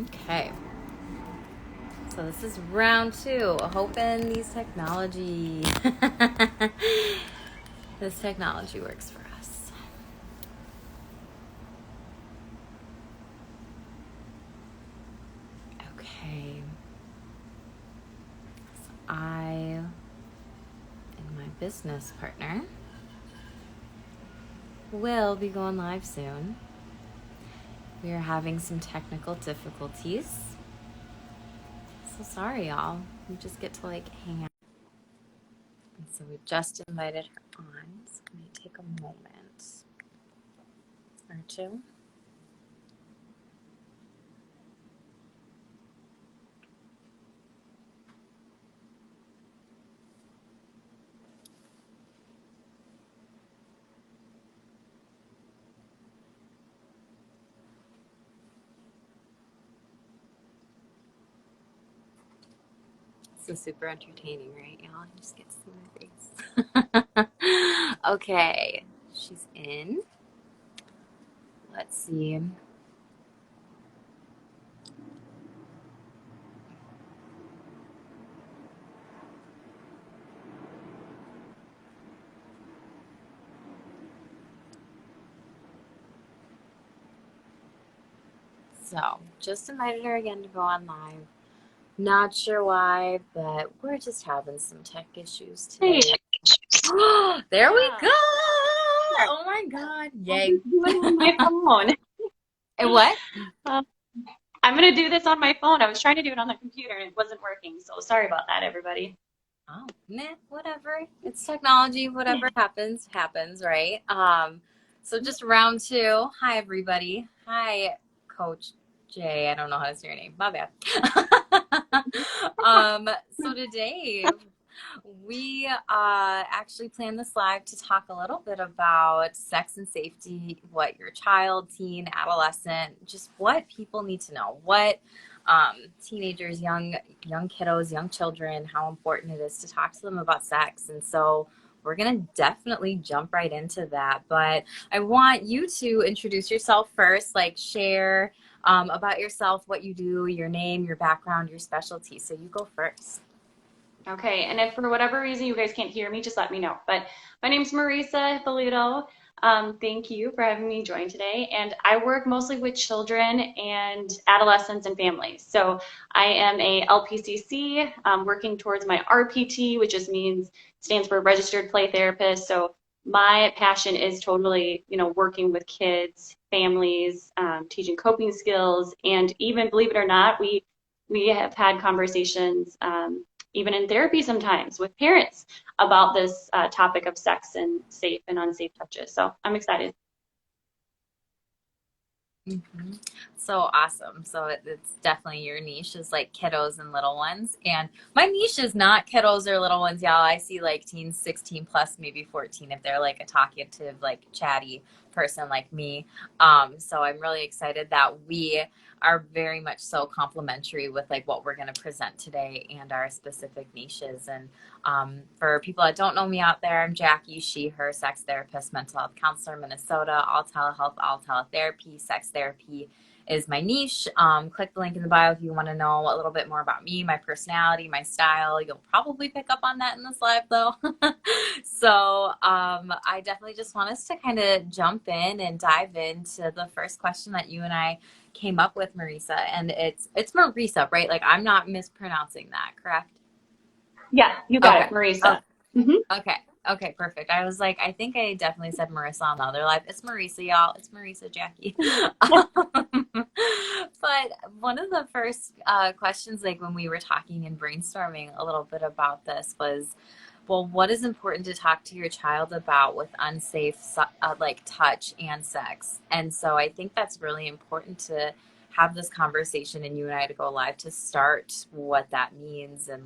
Okay. So this is round two. Hoping this technology works for us. Okay. So I and my business partner will be going live soon. We are having some technical difficulties. So sorry, y'all. We just get to hang out. And so we just invited her on. It's going to take a moment or two. This is super entertaining, right, y'all? You just get to see my face. Okay, she's in. Let's see. So, just invited her again to go on live. Not sure why, but we're just having some tech issues today. There we go! Oh my god! Yay! Do it on my phone. And what? I'm gonna do this on my phone. I was trying to do it on the computer and it wasn't working. So sorry about that, everybody. Oh, meh, whatever. It's technology. Whatever happens, happens, right? So just round two. Hi, everybody. Hi, Coach Jay. I don't know how to say your name. My bad. So today we actually planned this live to talk a little bit about sex and safety, what your child, teen, adolescent, just what people need to know, what teenagers, young kiddos, young children, how important it is to talk to them about sex. And so we're going to definitely jump right into that. But I want you to introduce yourself first, share about yourself, what you do, your name, your background, your specialty. So you go first. Okay, and if for whatever reason you guys can't hear me, just let me know. But my name's Marisa Hippolito. Thank you for having me join today. And I work mostly with children and adolescents and families. So I am a LPCC, working towards my RPT, which just means stands for Registered Play Therapist. So my passion is totally, working with kids, families, teaching coping skills, and even believe it or not, we have had conversations. Even in therapy sometimes with parents about this topic of sex and safe and unsafe touches. So I'm excited. Mm-hmm. So awesome. So it's definitely your niche is kiddos and little ones. And my niche is not kiddos or little ones, y'all. I see teens 16 plus, maybe 14 if they're a talkative, chatty person like me. So I'm really excited that we are very much so complementary with what we're going to present today and our specific niches. And for people that don't know me out there, I'm Jackie, she, her, sex therapist, mental health counselor, Minnesota, all telehealth, all teletherapy, sex therapy is my niche. Click the link in the bio if you want to know a little bit more about me, my personality, my style. You'll probably pick up on that in this live though. So I definitely just want us to kind of jump in and dive into the first question that you and I came up with, Marisa. And it's Marisa, right? I'm not mispronouncing that, correct? Yeah, you got Okay. it, Oh, Marisa. hmm okay. Okay, perfect. I was I think I definitely said Marissa on the other live. It's Marisa, y'all. It's Marisa, Jackie. But one of the first questions, when we were talking and brainstorming a little bit about this, was, well, what is important to talk to your child about with unsafe, touch and sex? And so I think that's really important to have this conversation and you and I to go live to start what that means and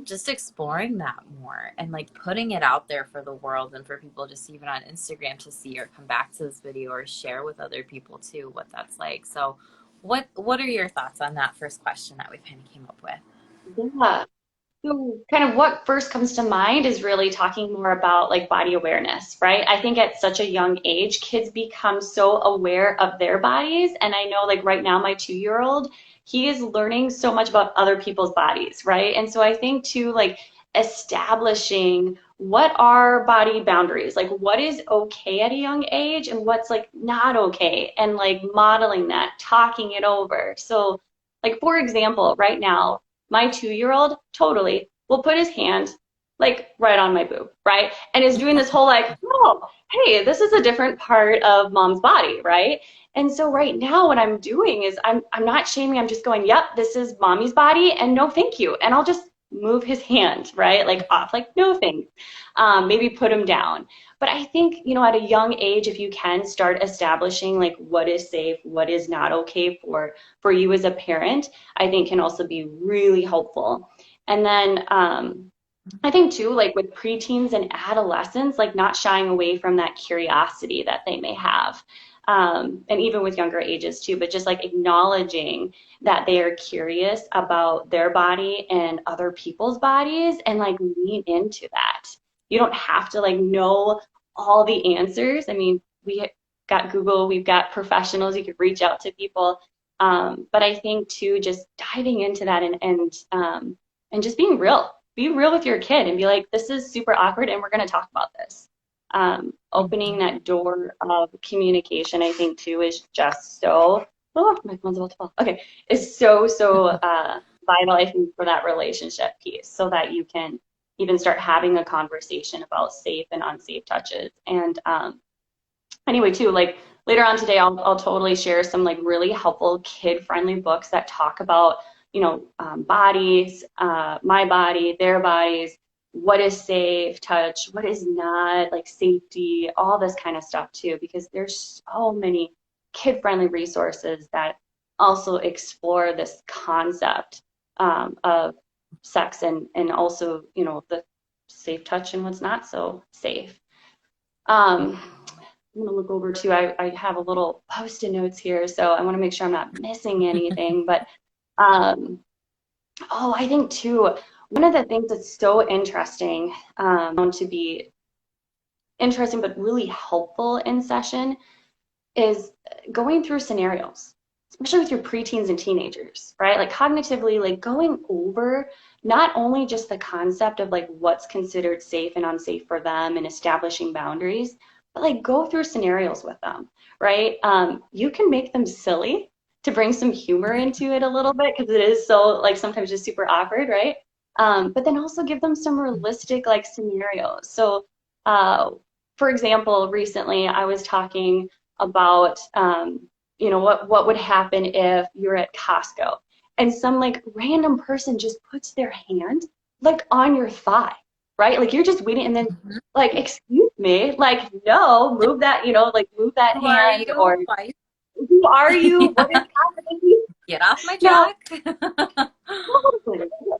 just exploring that more and putting it out there for the world and for people just even on Instagram to see or come back to this video or share with other people too what that's like. So what are your thoughts on that first question that we kind of came up with? Yeah. So kind of what first comes to mind is really talking more about like body awareness, right? I think at such a young age, kids become so aware of their bodies. And I know like right now, my 2-year-old, he is learning so much about other people's bodies, right? And so I think too, like establishing what are body boundaries, like what is okay at a young age and what's like not okay, and like modeling that, talking it over. So like for example, right now, my 2-year-old totally will put his hand like right on my boob, right? And is doing this whole like, oh, hey, this is a different part of mom's body, right? And so right now what I'm doing is I'm not shaming, I'm just going, yep, this is mommy's body and no thank you. And I'll just move his hand, right? Like off, like no thanks. Maybe put him down. But I think, at a young age, if you can start establishing like what is safe, what is not okay for you as a parent, I think can also be really helpful. And then I think too, like with preteens and adolescents, like not shying away from that curiosity that they may have. And even with younger ages too, but just like acknowledging that they are curious about their body and other people's bodies and like lean into that. You don't have to like know all the answers. I mean, we got Google, we've got professionals, you could reach out to people. But I think too, just diving into that and just being real. Be real with your kid and be like, this is super awkward and we're going to talk about this. Opening that door of communication, I think too, is just so, oh, my phone's about to fall. Okay. Is so vital, I think, for that relationship piece so that you can even start having a conversation about safe and unsafe touches. And anyway, too, like later on today, I'll totally share some like really helpful kid-friendly books that talk about, bodies, my body, their bodies, what is safe touch, what is not, like safety, all this kind of stuff too, because there's so many kid-friendly resources that also explore this concept of sex and also, the safe touch and what's not so safe. Um, I'm gonna look over too. I have a little post-it notes here, so I want to make sure I'm not missing anything. But um, oh, I think too, one of the things that's so interesting to be interesting but really helpful in session is going through scenarios, especially with your preteens and teenagers, right? Like cognitively, like going over not only just the concept of like what's considered safe and unsafe for them and establishing boundaries, but like go through scenarios with them, right? You can make them silly to bring some humor into it a little bit because it is so like sometimes just super awkward, right? But then also give them some realistic like scenarios. So, uh, for example, recently I was talking about what would happen if you're at Costco and some like random person just puts their hand like on your thigh, right? Like you're just waiting and then Mhm. like, excuse me, like no, move that, like move that Who are hand or you? Why? who are you? What is happening? Get off my Now, jack.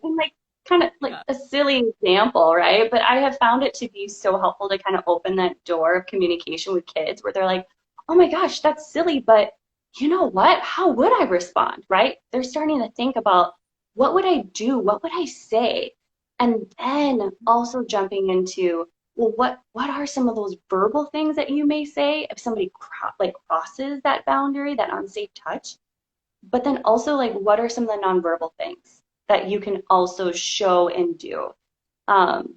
and like kind of like Yeah. a silly example, right? But I have found it to be so helpful to kind of open that door of communication with kids where they're like, oh my gosh, that's silly, but you know what? How would I respond, right? They're starting to think about what would I do? What would I say? And then also jumping into, well, what are some of those verbal things that you may say if somebody like crosses that boundary, that unsafe touch? But then also like what are some of the nonverbal things that you can also show and do? Um,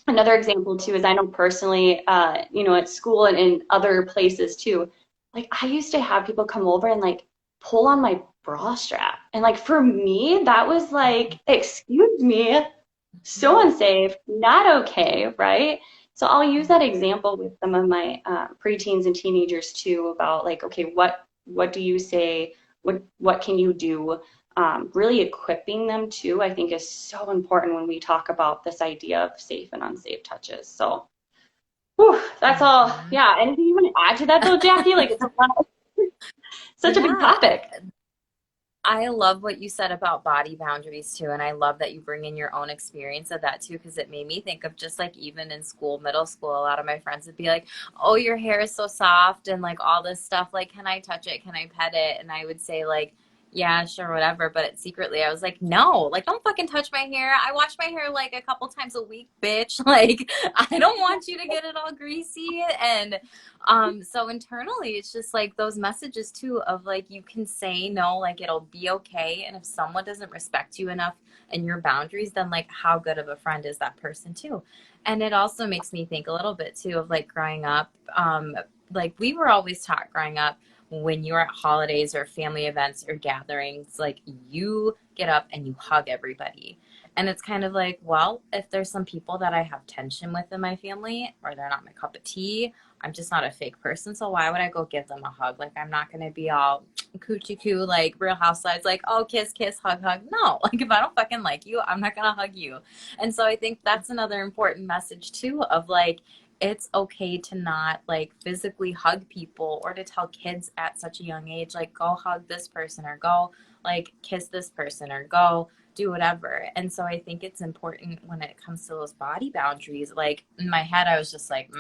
Another example too is I know personally, at school and in other places too, like I used to have people come over and like pull on my bra strap. And like for me, that was like, excuse me, so unsafe, not okay, right? So I'll use that example with some of my preteens and teenagers too about like, okay, what do you say? What can you do? Really equipping them too, I think is so important when we talk about this idea of safe and unsafe touches. So, whew, that's all. Mhm. Yeah. Anything you want to add to that though, Jackie? Like it's such a big Yeah, topic. I love what you said about body boundaries too, and I love that you bring in your own experience of that too, because it made me think of just like even in school, middle school, a lot of my friends would be like, "Oh, your hair is so soft," and like all this stuff. Like, can I touch it? Can I pet it? And I would say like, yeah, sure, whatever. But secretly, I was like, no, like, don't fucking touch my hair. I wash my hair like a couple times a week, bitch. Like, I don't want you to get it all greasy. And so internally, it's just like those messages too of like, you can say no, like, it'll be okay. And if someone doesn't respect you enough and your boundaries, then like, how good of a friend is that person too? And it also makes me think a little bit too of like growing up. Like, we were always taught growing up when you're at holidays or family events or gatherings, like you get up and you hug everybody. And it's kind of like, well, if there's some people that I have tension with in my family or they're not my cup of tea, I'm just not a fake person. So why would I go give them a hug? Like, I'm not going to be all coochie coo, like Real Housewives, like, oh, kiss, kiss, hug, hug. No, like, if I don't fucking like you, I'm not going to hug you. And so I think that's another important message, too, of like, it's okay to not like physically hug people or to tell kids at such a young age, like, go hug this person or go like kiss this person or go do whatever. And so I think it's important when it comes to those body boundaries. Like, in my head, I was just like,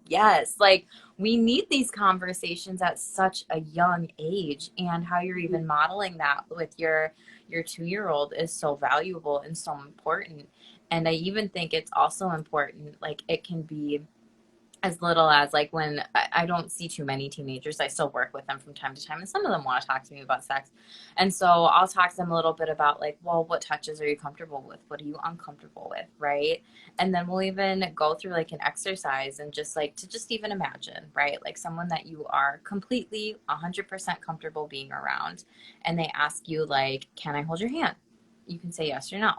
yes. Like, we need these conversations at such a young age, and how you're even modeling that with your 2 year old is so valuable and so important. And I even think it's also important, like, it can be as little as like when I don't see too many teenagers. I still work with them from time to time, and some of them want to talk to me about sex. And so I'll talk to them a little bit about, like, well, what touches are you comfortable with? What are you uncomfortable with? Right. And then we'll even go through like an exercise and just like to just even imagine, right? Like someone that you are completely 100% comfortable being around. And they ask you, like, can I hold your hand? You can say yes or no.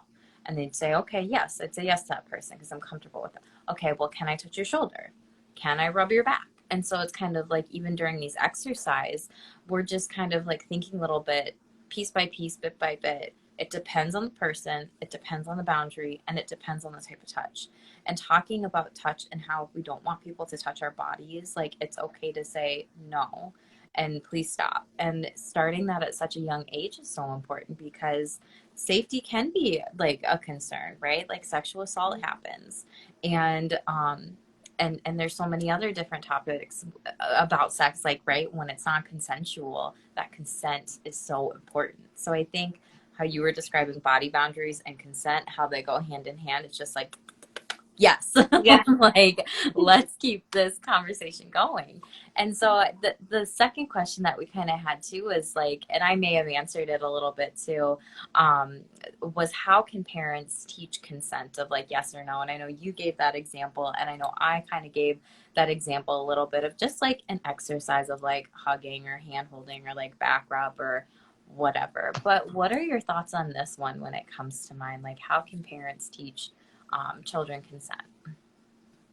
And they'd say, okay, yes. I'd say yes to that person because I'm comfortable with it. Okay, well, can I touch your shoulder? Can I rub your back? And so it's kind of like, even during these exercise, we're just kind of like thinking a little bit, piece by piece, bit by bit. It depends on the person, it depends on the boundary, and it depends on the type of touch. And talking about touch and how we don't want people to touch our bodies, like, it's okay to say no and please stop. And starting that at such a young age is so important because safety can be like a concern, right? Like, sexual assault happens. And and there's so many other different topics about sex, like, right, when it's not consensual, that consent is so important. So I think how you were describing body boundaries and consent, how they go hand in hand, it's just like, yes. Yeah. Like, let's keep this conversation going. And so the second question that we kind of had too is like, and I may have answered it a little bit too, um, was how can parents teach consent of like yes or no? And I know you gave that example, and I know I kind of gave that example a little bit of just like an exercise of like hugging or hand holding or like back rub or whatever. But what are your thoughts on this one when it comes to mind? Like, how can parents teach children consent?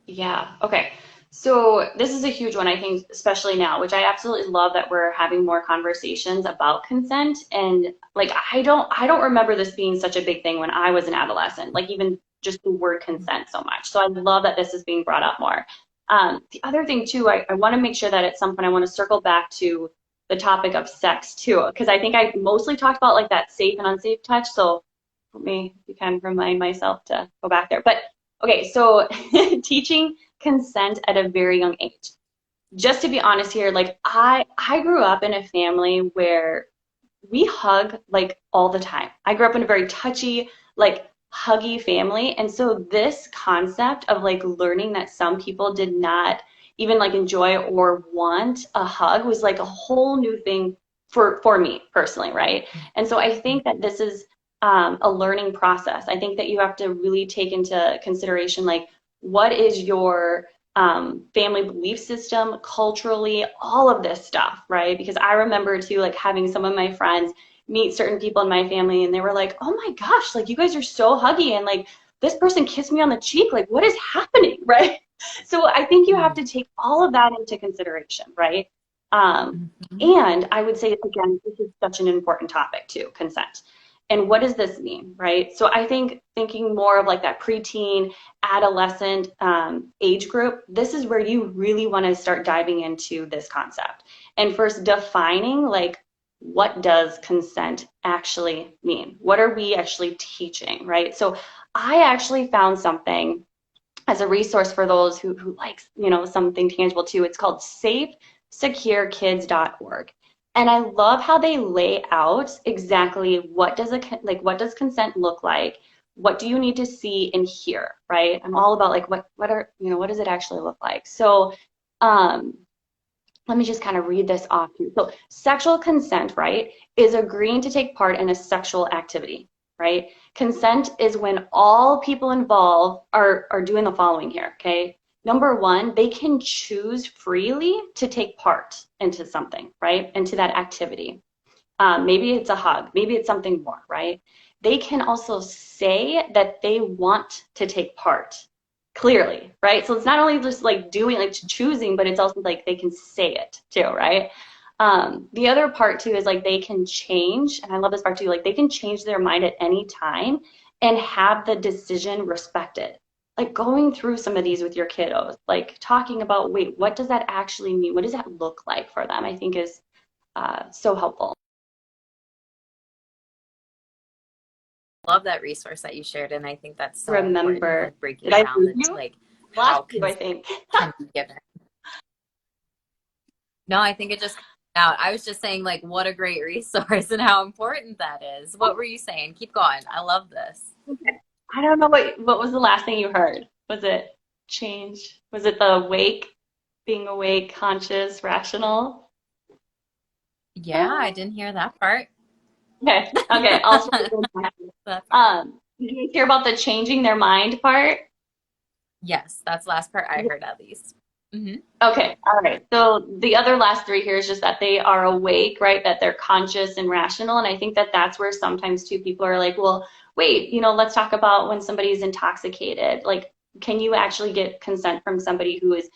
Yeah. Okay. So this is a huge one, I think, especially now, which I absolutely love that we're having more conversations about consent. And like, I don't remember this being such a big thing when I was an adolescent, like even just the word consent so much. So I love that this is being brought up more. The other thing too, I want to make sure that at some point I want to circle back to the topic of sex too, because I think I mostly talked about like that safe and unsafe touch. So let me, if you can remind myself to go back there. But okay, so teaching consent at a very young age. Just to be honest here, like I grew up in a family where we hug like all the time. I grew up in a very touchy, like huggy family. And so this concept of like learning that some people did not even like enjoy or want a hug was like a whole new thing for me personally, right? And so I think that this is a learning process. I think that you have to really take into consideration like what is your family belief system, culturally, all of this stuff, right? Because I remember too, like having some of my friends meet certain people in my family and they were like, oh my gosh, like you guys are so huggy and like this person kissed me on the cheek. Like what is happening, right? So I think you have to take all of that into consideration, right? Um, Mhm. and I would say, again, this is such an important topic too, consent. And what does this mean, right? So I think thinking more of like that preteen, adolescent age group, this is where you really want to start diving into this concept. And first defining like what does consent actually mean? What are we actually teaching, right? So I actually found something as a resource for those who likes, something tangible too. It's called safesecurekids.org. And I love how they lay out exactly what does consent look like? What do you need to see and hear, right? I'm all about like what does it actually look like? So um let me just kind of read this off to you. So sexual consent, right, is agreeing to take part in a sexual activity, right? Consent is when all people involved are doing the following here, okay? Number one, they can choose freely to take part into something, right? Into that activity. Maybe it's a hug, maybe it's something more, right? They can also say that they want to take part clearly, right? So it's not only just like doing, like choosing, but it's also like they can say it too, right? The other part too is like they can change, and I love this part too, like they can change their mind at any time and have the decision respected. Like going through some of these with your kiddos, like talking about, wait, what does that actually mean? What does that look like for them? I think is so helpful. Love that resource that you shared, and I think that's so important, Remember. like breaking Did I down lose the you? like Lost how you, I consent think. can be given. No, I think it just comes out. I was just saying like what a great resource and how important that is. What were you saying? Keep going. I love this. I don't know what was the last thing you heard. Was it change? Was it the awake, being awake, conscious, rational? Yeah, I didn't hear that part. Okay, okay. I'll try to go back. That's all right. Did you hear about the changing their mind part? Yes, that's the last part I heard at least. Hmm. Okay, all right. So the other last three here is just that they are awake, right? That they're conscious and rational. And I think that that's where sometimes too people are like, well, wait, let's talk about when somebody's intoxicated. Like, can you actually get consent from somebody who is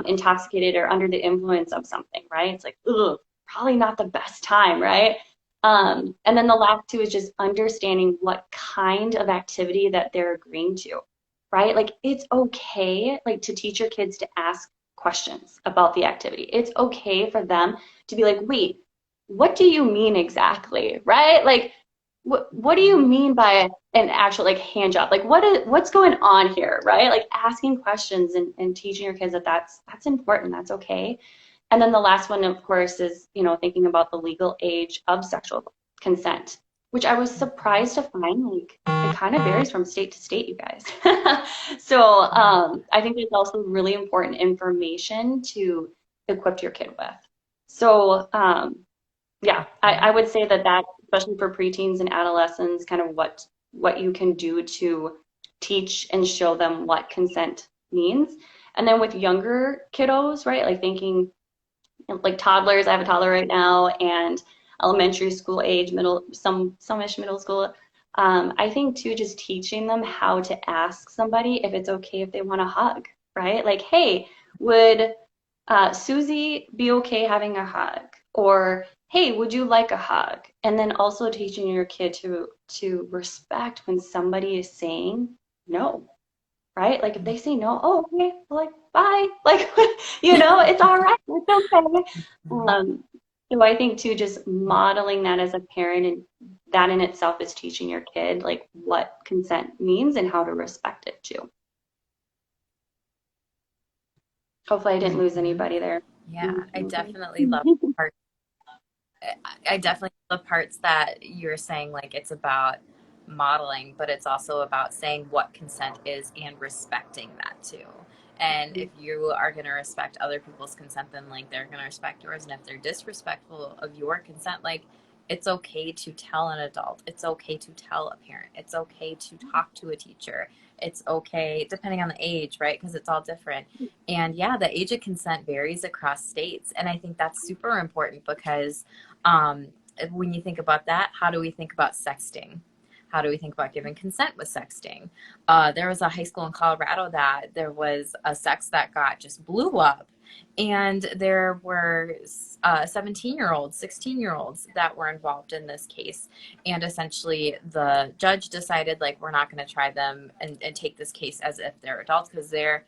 intoxicated or under the influence of something, right? It's like, ugh, probably not the best time, right? And then the last two is just understanding what kind of activity that they're agreeing to, right? Like it's okay like to teach your kids to ask questions about the activity. It's okay for them to be like, "Wait, what do you mean exactly?" Right? Like what do you mean by an actual like hand job? Like what's going on here, right? Like asking questions and teaching your kids that that's important, that's okay. And then the last one, of course, is, thinking about the legal age of sexual consent, which I was surprised to find, like, it kind of varies from state to state, you guys. So I think it's also really important information to equip your kid with. So yeah, I would say that especially for preteens and adolescents, kind of what you can do to teach and show them what consent means. And then with younger kiddos, right, like thinking like toddlers. I have a toddler right now, and elementary school age, some-ish middle school. I think too, just teaching them how to ask somebody if it's okay if they want a hug, right? Like, hey, would Susie be okay having a hug? Or hey, would you like a hug? And then also teaching your kid to respect when somebody is saying no, right? Like if they say no, oh, okay, well, like bye, like it's all right, it's okay. Um, so I think too, just modeling that as a parent, and that in itself is teaching your kid like what consent means and how to respect it too. Hopefully, I didn't lose Hmm. anybody there. Yeah, I definitely love part. I definitely love parts that you're saying like it's about modeling, but it's also about saying what consent is and respecting that too. And if you are going to respect other people's consent, then like they're going to respect yours. And if they're disrespectful of your consent, like it's okay to tell an adult. It's okay to tell a parent. It's okay to talk to a teacher. It's okay, depending on the age, right? Because it's all different. And yeah, the age of consent varies across states. And I think that's super important because um, when you think about that, how do we think about sexting? How do we think about giving consent with sexting? There was a high school in Colorado that there was a sex that got just blew up. And there were 17-year-olds, 16-year-olds that were involved in this case. And essentially, the judge decided, like, we're not going to try them and take this case as if they're adults because they're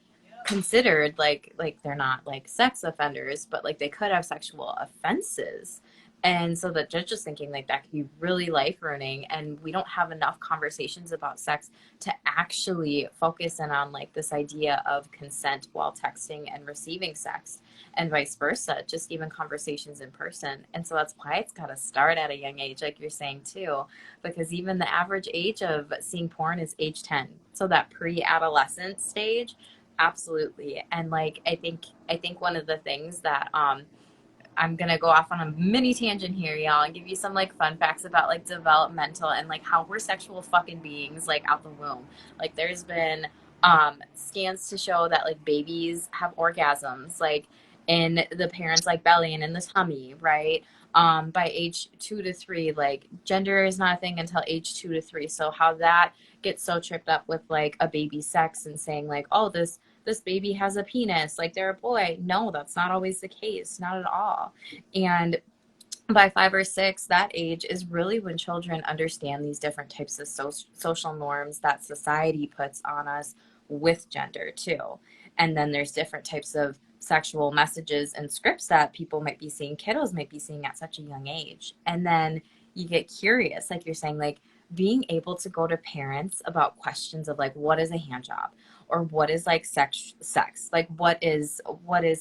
considered like they're not like sex offenders, but like they could have sexual offenses And so that just thinking like that could be really life ruining. And we don't have enough conversations about sex to actually focus in on like this idea of consent while texting and receiving sex, and vice versa, just even conversations in person. And so that's why it's got to start at a young age, like you're saying too, because even the average age of seeing porn is age 10. So that pre-adolescent stage, absolutely. And like I think one of the things that I'm gonna go off on a mini tangent here, y'all, and give you some like fun facts about like developmental and like how we're sexual fucking beings like out the womb. Like there's been scans to show that like babies have orgasms like in the parents like belly and in the tummy, right? By age 2 to 3, like gender is not a thing until age 2 to 3. So how that gets so tripped up with like a baby's sex and saying like, oh, this baby has a penis, like they're a boy. No, that's not always the case, not at all. And by 5 or 6, that age is really when children understand these different types of social norms that society puts on us with gender too. And then there's different types of sexual messages and scripts that people might be seeing, kiddos might be seeing at such a young age. And then you get curious, like you're saying, like being able to go to parents about questions of like, what is a hand job, or what is like sex, like what is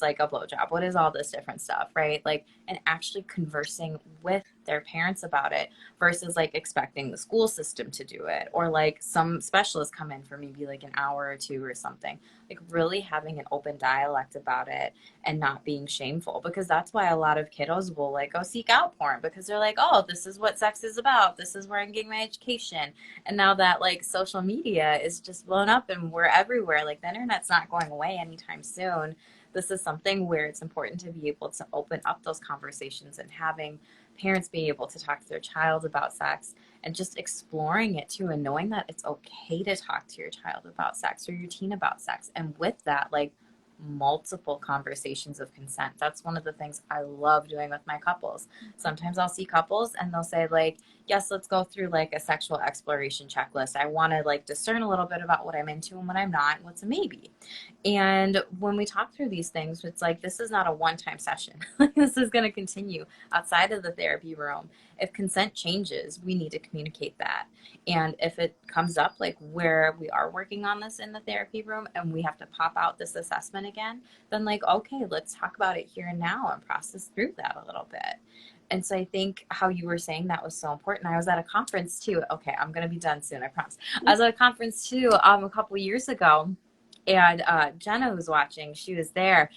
like a blowjob, what is all this different stuff, right? Like, and actually conversing with their parents about it versus like expecting the school system to do it, or like some specialists come in for maybe like an hour or two or something. Like really having an open dialect about it and not being shameful, because that's why a lot of kiddos will like go seek out porn, because they're like, oh, this is what sex is about, this is where I'm getting my education. And now that like social media is just blown up and we're everywhere, like the internet's not going away anytime soon. This is something where it's important to be able to open up those conversations and having parents be able to talk to their child about sex and just exploring it too, and knowing that it's okay to talk to your child about sex or your teen about sex. And with that, like multiple conversations of consent. That's one of the things I love doing with my couples. Sometimes I'll see couples and they'll say like, yes, let's go through like a sexual exploration checklist. I want to like discern a little bit about what I'm into and what I'm not, and what's a maybe. And when we talk through these things, it's like this is not a one-time session. This is going to continue outside of the therapy room. If consent changes, we need to communicate that. And if it comes up like where we are working on this in the therapy room and we have to pop out this assessment again, then like, okay, let's talk about it here and now and process through that a little bit. And so I think how you were saying that was so important. I was at a conference too. Okay, I'm going to be done soon, I promise. I was at a conference too a couple years ago, and Jenna, who's watching, she was there.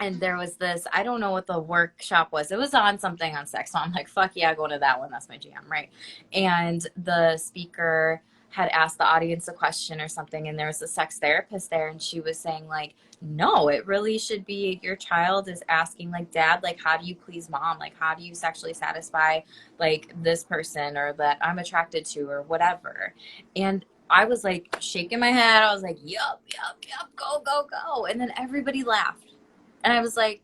And there was this, I don't know what the workshop was. It was on something on sex. So I'm like, fuck yeah, go to that one. That's my jam, right? And the speaker had asked the audience a question or something, and there was a sex therapist there, and she was saying like, no, it really should be your child is asking like, dad, like how do you please mom, like how do you sexually satisfy like this person or that I'm attracted to or whatever. And I was like shaking my head. I was like, yup, yup, yup, go, go, go. And then everybody laughed. And I was like,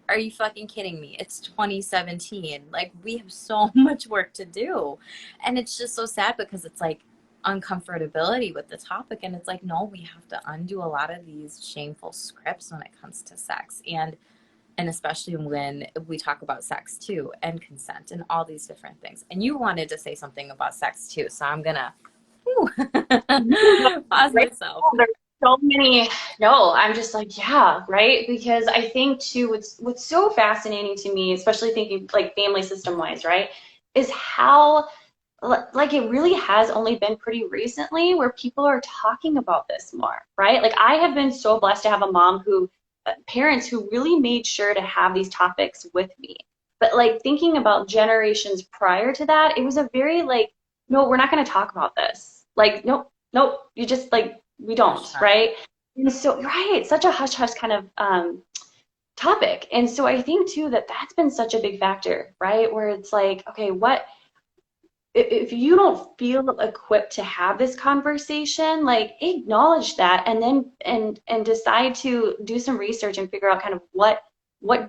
are you fucking kidding me? It's 2017. Like, we have so much work to do. And it's just so sad because it's like uncomfortability with the topic. And it's like, no, we have to undo a lot of these shameful scripts when it comes to sex. And especially when we talk about sex too, and consent and all these different things. And you wanted to say something about sex too. So I'm going to pause Right. myself. There's so many. No, I'm just like, yeah, right. Because I think too, what's so fascinating to me, especially thinking like family system wise, right, is how like it really has only been pretty recently where people are talking about this more, right? Like I have been so blessed to have a mom who, parents who really made sure to have these topics with me. But like thinking about generations prior to that, it was a very like, no, we're not going to talk about this. Like, nope, nope, you just like, we don't, Hush, hush. right? And so, right, such a hush hush kind of topic. And so I think too that that's been such a big factor, right? Where it's like, okay, what if you don't feel equipped to have this conversation, like acknowledge that and then and decide to do some research and figure out kind of what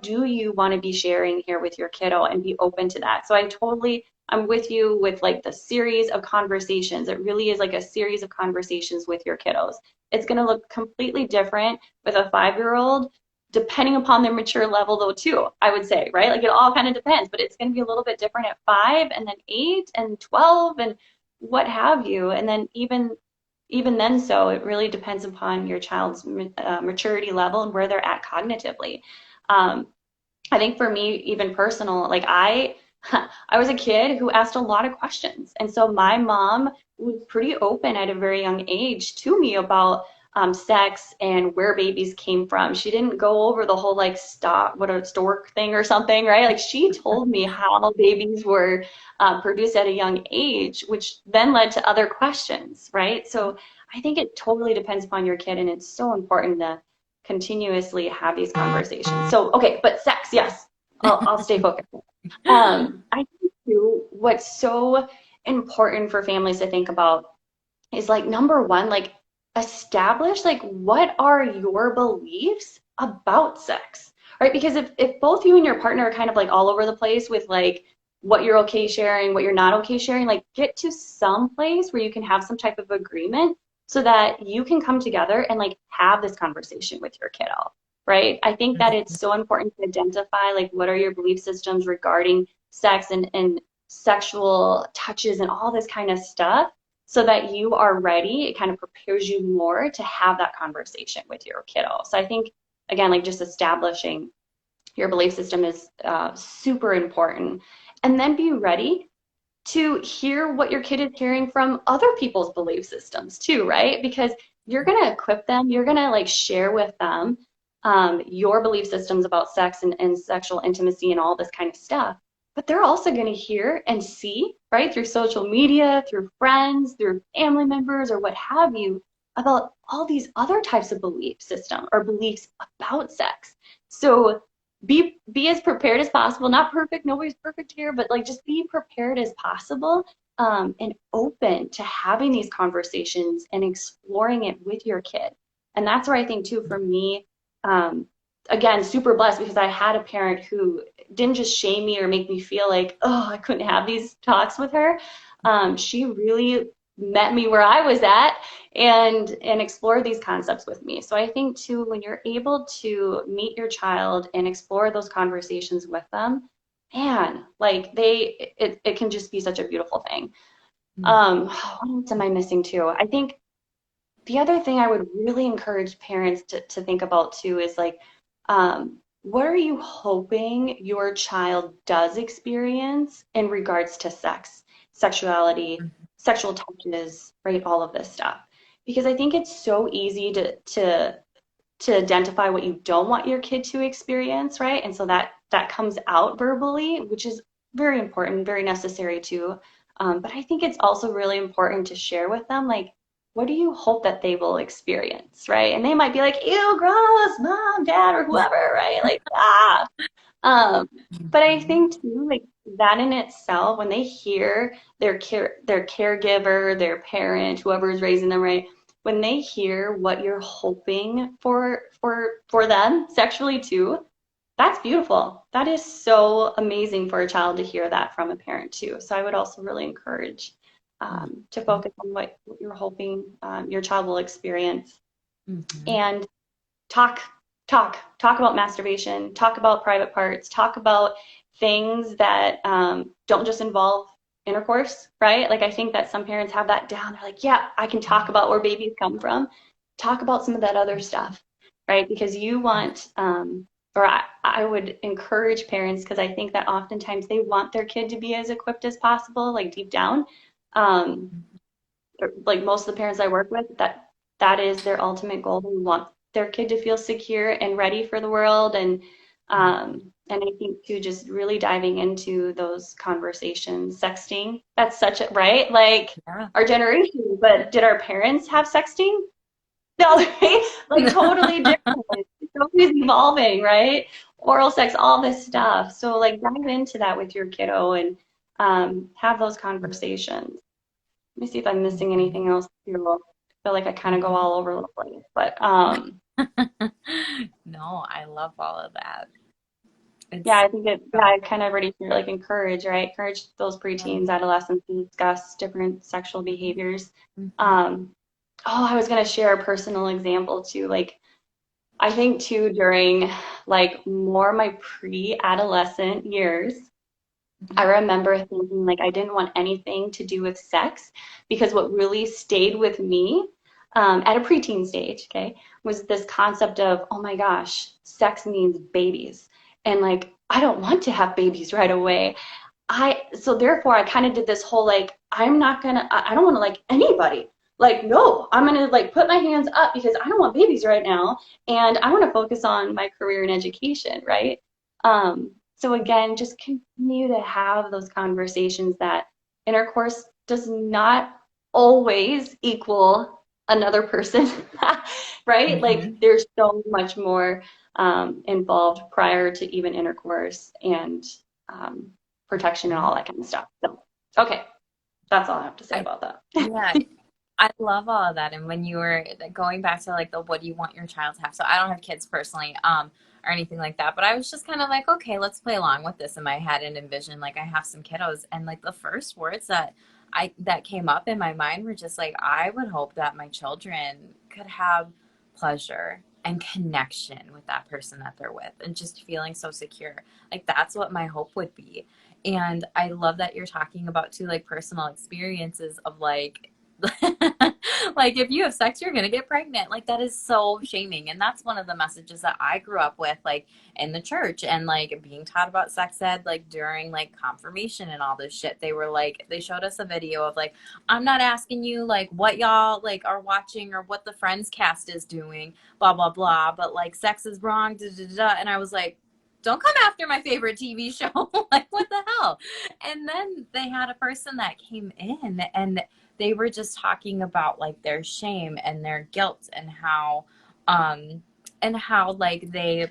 do you want to be sharing here with your kiddo and be open to that. So I'm with you with like the series of conversations. It really is like a series of conversations with your kiddos. It's going to look completely different with a 5-year-old depending upon their mature level though too, I would say, right? Like it all kind of depends, but it's going to be a little bit different at 5 and then 8 and 12 and what have you. And then even then, so it really depends upon your child's maturity level and where they're at cognitively. Um, I think for me, even personal, like I was a kid who asked a lot of questions. And so my mom was pretty open at a very young age to me about sex and where babies came from. She didn't go over the whole like stop, what a stork thing or something, right? Like she told me how babies were produced at a young age, which then led to other questions, right? So I think it totally depends upon your kid, and it's so important to continuously have these conversations. So, okay, but sex, yes, I'll stay focused. I think too, what's so important for families to think about is like number one, like establish like what are your beliefs about sex, right? Because if both you and your partner are kind of like all over the place with like what you're okay sharing, what you're not okay sharing, like get to some place where you can have some type of agreement so that you can come together and like have this conversation with your kiddo, right? I think that it's so important to identify like what are your belief systems regarding sex and sexual touches and all this kind of stuff so that you are ready. It kind of prepares you more to have that conversation with your kiddo. So I think, again, like just establishing your belief system is super important. And then be ready to hear what your kid is hearing from other people's belief systems too, right? Because you're going to equip them, you're going to like share with them your belief systems about sex and sexual intimacy and all this kind of stuff. But they're also going to hear and see, right, through social media, through friends, through family members, or what have you, about all these other types of belief system or beliefs about sex. So be as prepared as possible. Not perfect, nobody's perfect here, but like just be prepared as possible and open to having these conversations and exploring it with your kid. And that's where I think too, for me, again, super blessed because I had a parent who didn't just shame me or make me feel like, oh, I couldn't have these talks with her. She really met me where I was at and explored these concepts with me. So I think too, when you're able to meet your child and explore those conversations with them, man, like it can just be such a beautiful thing. What else am I missing too? I think the other thing I would really encourage parents to think about too is like, what are you hoping your child does experience in regards to sex, sexuality, sexual touches, right? All of this stuff. Because I think it's so easy to identify what you don't want your kid to experience, right? And so that comes out verbally, which is very important, very necessary too. But I think it's also really important to share with them, like, what do you hope that they will experience, right? And they might be like, ew, gross, mom, dad, or whoever, right? Like, ah. But I think too, like that in itself, when they hear their caregiver, their parent, whoever is raising them, right? When they hear what you're hoping for them sexually too, that's beautiful. That is so amazing for a child to hear that from a parent too. So I would also really encourage to focus on what you're hoping your child will experience and talk talk about masturbation, talk about private parts, talk about things that don't just involve intercourse, right? Like I think that some parents have that down. They're like, yeah, I can talk about where babies come from. Talk about some of that other stuff, right? Because you want or I would encourage parents because I think that oftentimes they want their kid to be as equipped as possible, like deep down. Um, like most of the parents I work with, that is their ultimate goal. They want their kid to feel secure and ready for the world, and I think too, just really diving into those conversations. Sexting, that's such a right, like Yeah. our generation. But did our parents have sexting? No, right? Like totally different. It's always evolving, right? Oral sex, all this stuff. So like dive into that with your kiddo and have those conversations. Let me see if I'm missing anything else too. I feel like I kind of go all over the place, but No, I love all of that. yeah, It's I think yeah, I kind of already feel like encourage, right? Encourage those preteens, adolescents to discuss different sexual behaviors. Mhm. Oh, I was gonna share a personal example too. Like I think too during like more my pre-adolescent years, I Mhm. remember thinking like I didn't want anything to do with sex because what really stayed with me at a preteen stage, okay, was this concept of, oh my gosh, sex means babies. And like, I don't want to have babies right away. So therefore I kind of did this whole like, I don't want to like anybody. Like, no, I'm gonna like put my hands up because I don't want babies right now. And I want to focus on my career and education, right? So again, just continue to have those conversations that intercourse does not always equal another person, right? Like Mhm. there's so much more involved prior to even intercourse and um, protection and Mhm. all that kind of stuff. So, okay, that's all I have to say I about that. Yeah, I love all of that. And when you were going back to like the what do you want your child to have? So I don't have kids personally, or anything like that, but I was just kind of like, okay, let's play along with this in my head and envision like I have some kiddos. And like the first words that came up in my mind were just like, I would hope that my children could have pleasure and connection with that person that they're with and just feeling so secure. Like that's what my hope would be. And I love that you're talking about too, like personal experiences of like like if you have sex you're gonna get pregnant, like that is so shaming. And that's one of the messages that I grew up with, like in the church and like being taught about sex ed, like during like confirmation and all this shit. They were like, they showed us a video of like, I'm not asking you like what y'all like are watching or what the Friends cast is doing, blah blah blah, but like sex is wrong, da, da, da, da. And I was like, don't come after my favorite TV show. Like what the hell. And then they had a person that came in and they were just talking about like their shame and their guilt um and how like they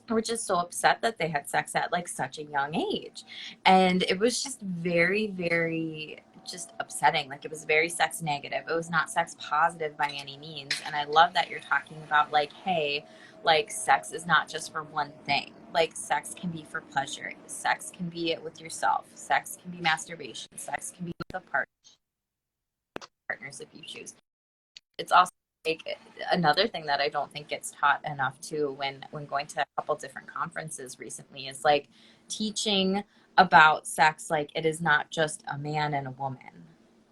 were just so upset that they had sex at like such a young age. And it was just very, very just upsetting. Like it was very sex negative. It was not sex positive by any means. And I love that you're talking about like, hey, like sex is not just for one thing. Like sex can be for pleasure. Sex can be it with yourself. Sex can be masturbation. Sex can be with a partners if you choose. It's also like another thing that I don't think gets taught enough too when going to a couple different conferences recently is like teaching about sex, like it is not just a man and a woman.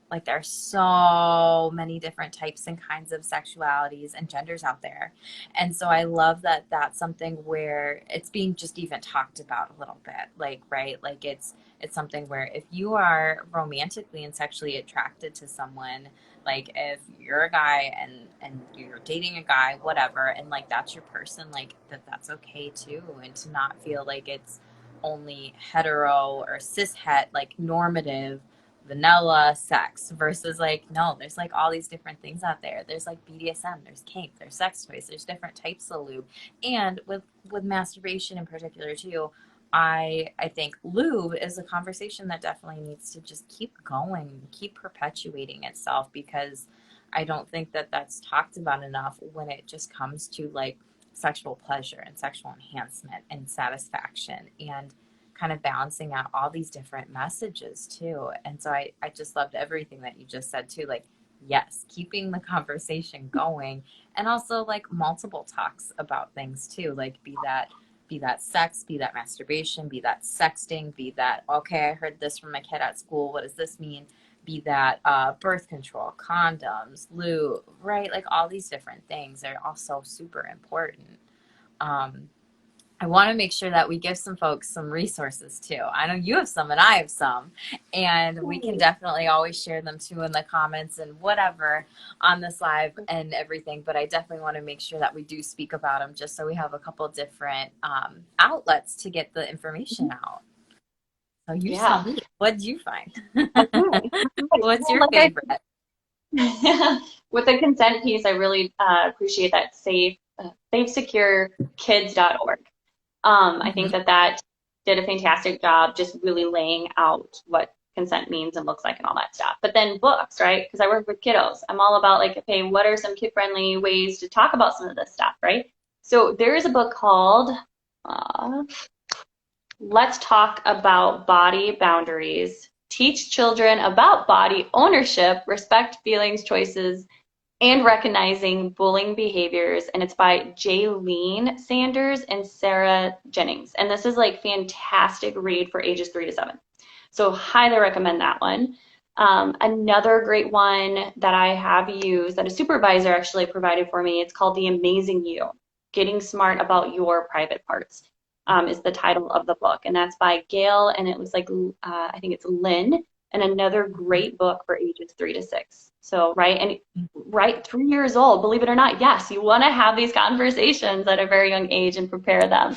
Like there are so many different types and kinds of sexualities and genders out there. And so I love that that's something where it's being just even talked about a little bit. Like, right? Like it's something where if you are romantically and sexually attracted to someone, like if you're a guy and you're dating a guy, whatever, and like that's your person, like that's okay too. And to not feel like it's only hetero or cis het, like normative vanilla sex versus like no, there's like all these different things out there. There's like BDSM, there's kink, there's sex toys, there's different types of lube. And with masturbation in particular too, I think lube is a conversation that definitely needs to just keep going, keep perpetuating itself, because I don't think that that's talked about enough when it just comes to like sexual pleasure and sexual enhancement and satisfaction and kind of balancing out all these different messages too. And so I just loved everything that you just said too. Like, yes, keeping the conversation going and also like multiple talks about things too. Like be that sex, be that masturbation, be that sexting, be that okay, I heard this from my kid at school. What does this mean? Be that birth control, condoms, lube, right? Like all these different things are also super important. Um, I want to make sure that we give some folks some resources too. I know you have some and I have some, and we can definitely always share them too in the comments and whatever on this live and everything. But I definitely want to make sure that we do speak about them just so we have a couple different outlets to get the information out. So you tell Yeah. me, what did you find? Okay. Okay. What's Well, your favorite? with the consent piece, I really appreciate that safesecurekids.org. I think Mhm. that did a fantastic job just really laying out what consent means and looks like and all that stuff. But then books, right? Because I work with kiddos. I'm all about like, okay, what are some kid-friendly ways to talk about some of this stuff, right? So there is a book called uh, Let's Talk About Body Boundaries. Teach children about body ownership, respect feelings, choices, and Recognizing Bullying Behaviors, and it's by Jaylene Sanders and Sarah Jennings. And this is like fantastic read for ages 3 to 7. So highly recommend that one. Another great one that I have used that a supervisor actually provided for me, it's called The Amazing You, Getting Smart About Your Private Parts, is the title of the book. And that's by Gail, and it looks like, I think it's Lynn, and another great book for ages 3 to 6. So, right, and right, 3 years old, believe it or not, yes, you want to have these conversations at a very young age and prepare them.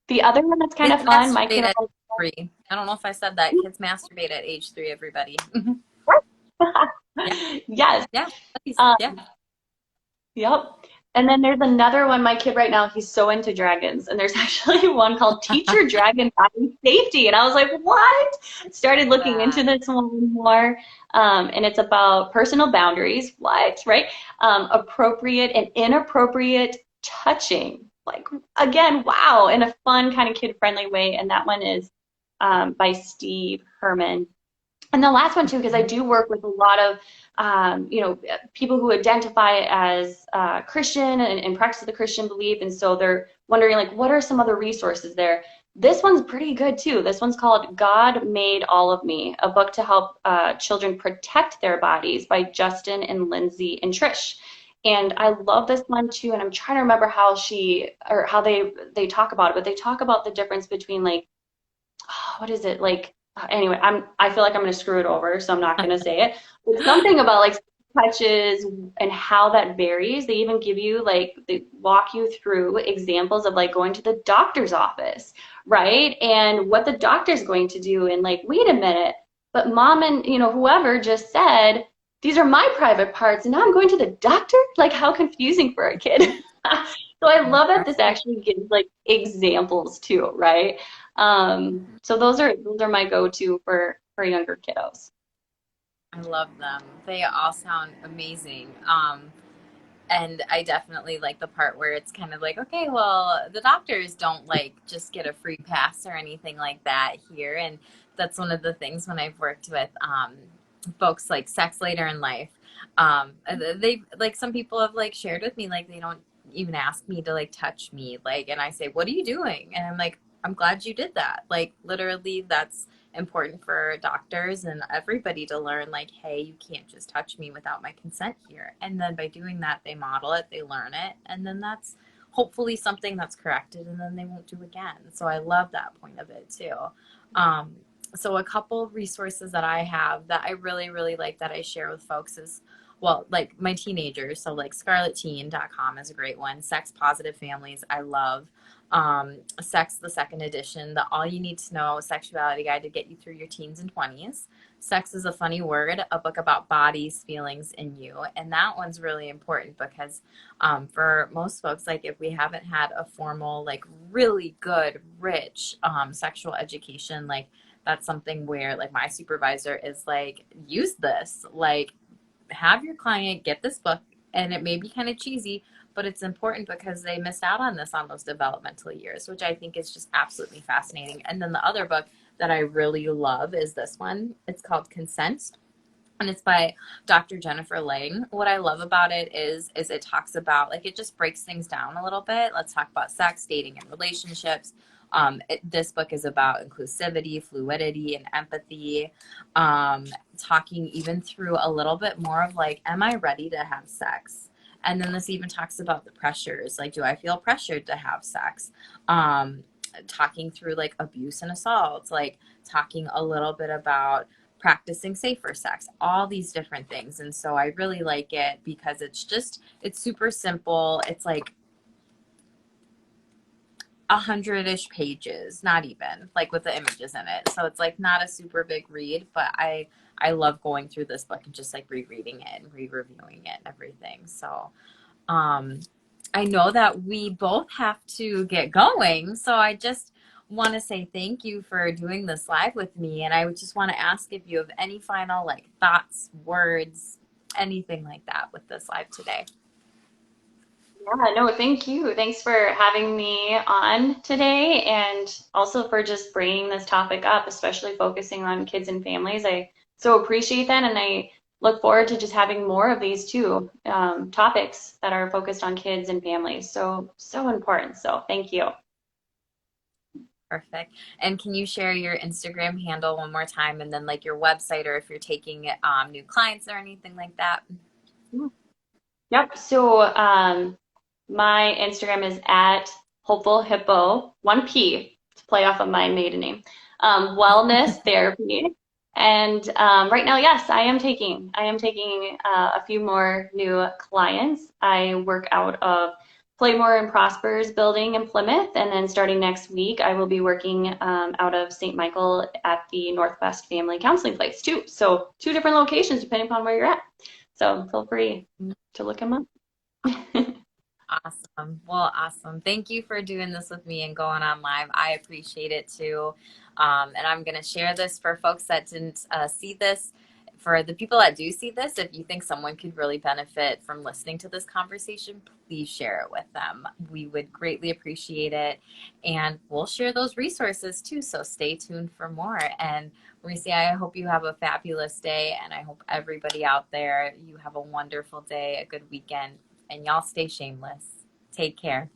The other one that's kind Kids of fun, my masturbate kiddo. at 3. I don't know if I said that. Kids masturbate at age 3, everybody. Yeah, Yes. yeah, please. Um, Yeah. yep. And then there's another one, my kid right now, he's so into dragons. And there's actually one called Teach Your Dragon Body Safety. And I was like, what? Started looking That. into this one more. And it's about personal boundaries. What? Right? Appropriate and inappropriate touching. Like, again, wow, in a fun, kind of kid-friendly way. And that one is by Steve Herman. And the last one too, because I do work with a lot of, people who identify as Christian and practice the Christian belief, and so they're wondering like, what are some other resources there? This one's pretty good too. This one's called "God Made All of Me," a book to help children protect their bodies by Justin and Lindsay and Trish. And I love this one too. And I'm trying to remember how they talk about it, but they talk about the difference between like, what is it like? Anyway, I feel like I'm gonna screw it over, so I'm not gonna say it. But something about like touches and how that varies. They even give you like they walk you through examples of like going to the doctor's office, right? And what the doctor's going to do, and like, wait a minute, but mom and whoever just said these are my private parts, and now I'm going to the doctor. Like, how confusing for a kid. So I love that this Right. actually gives like examples too, right? So those are my go-to for younger kiddos. I love them. They all sound amazing. And I definitely like the part where it's kind of like, okay, well, the doctors don't like just get a free pass or anything like that here. And that's one of the things when I've worked with folks like sex later in life. They like some people have like shared with me like they don't even ask me to like touch me, like, and I say, what are you doing? And I'm like, I'm glad you did that. Like literally, that's important for doctors and everybody to learn like, hey, you can't just touch me without my consent here. And then by doing that, they model it, they learn it, and then that's hopefully something that's corrected and then they won't do again. So I love that point of it too. um, so a couple resources that I have that I really really like that I share with folks is, well, like my teenagers, so like scarletteen.com is a great one. Sex Positive Families I love. Sex, the second edition, the All You Need to Know Sexuality Guide to Get You Through Your Teens and 20s. Sex is a Funny Word, a book about bodies, feelings, and you. And that one's really important because for most folks, like if we haven't had a formal, like really good, rich sexual education, like that's something where like my supervisor is like, use this, like have your client get this book, and it may be kind of cheesy, but it's important because they missed out on this on those developmental years, which I think is just absolutely fascinating. And then the other book that I really love is this one. It's called Consent, and it's by Dr. Jennifer Lang. What I love about it is it talks about, like, it just breaks things down a little bit. Let's talk about sex, dating, and relationships. This book is about inclusivity, fluidity, and empathy. Um, Talking even through a little bit more of like, am I ready to have sex? And then this even talks about the pressures. Like, do I feel pressured to have sex? Um, Talking through like abuse and assault, like talking a little bit about practicing safer sex, all these different things. And so I really like it because it's super simple. It's like 100-ish pages, not even, like with the images in it. So it's like not a super big read, but I love going through this book and just like rereading it and re-reviewing it and everything. So um I know that we both have to get going, so I just want to say thank you for doing this live with me, and I would just want to ask if you have any final like thoughts, words, anything like that with this live today. Yeah, no, thank you. Thanks for having me on today and also for just bringing this topic up, especially focusing on kids and families. I so appreciate that. And I look forward to just having more of these two topics that are focused on kids and families. So, so important. So, thank you. Perfect. And can you share your Instagram handle one more time and then like your website or if you're taking new clients or anything like that? Yep. So, my Instagram is at Hopeful Hippo, 1P to play off of my maiden name, Wellness Therapy. And right now, yes, I am taking a few more new clients. I work out of Playmore and Prosper's building in Plymouth, and then starting next week, I will be working out of St. Michael at the Northwest Family Counseling Place too. So two different locations depending upon where you're at. So feel free to look them up. Awesome. Well, awesome. Thank you for doing this with me and going on live. I appreciate it too. And I'm going to share this for folks that didn't see this. For the people that do see this, if you think someone could really benefit from listening to this conversation, please share it with them. We would greatly appreciate it. And we'll share those resources too. So stay tuned for more. And Marisa, I hope you have a fabulous day. And I hope everybody out there, you have a wonderful day, a good weekend, and y'all stay shameless. Take care.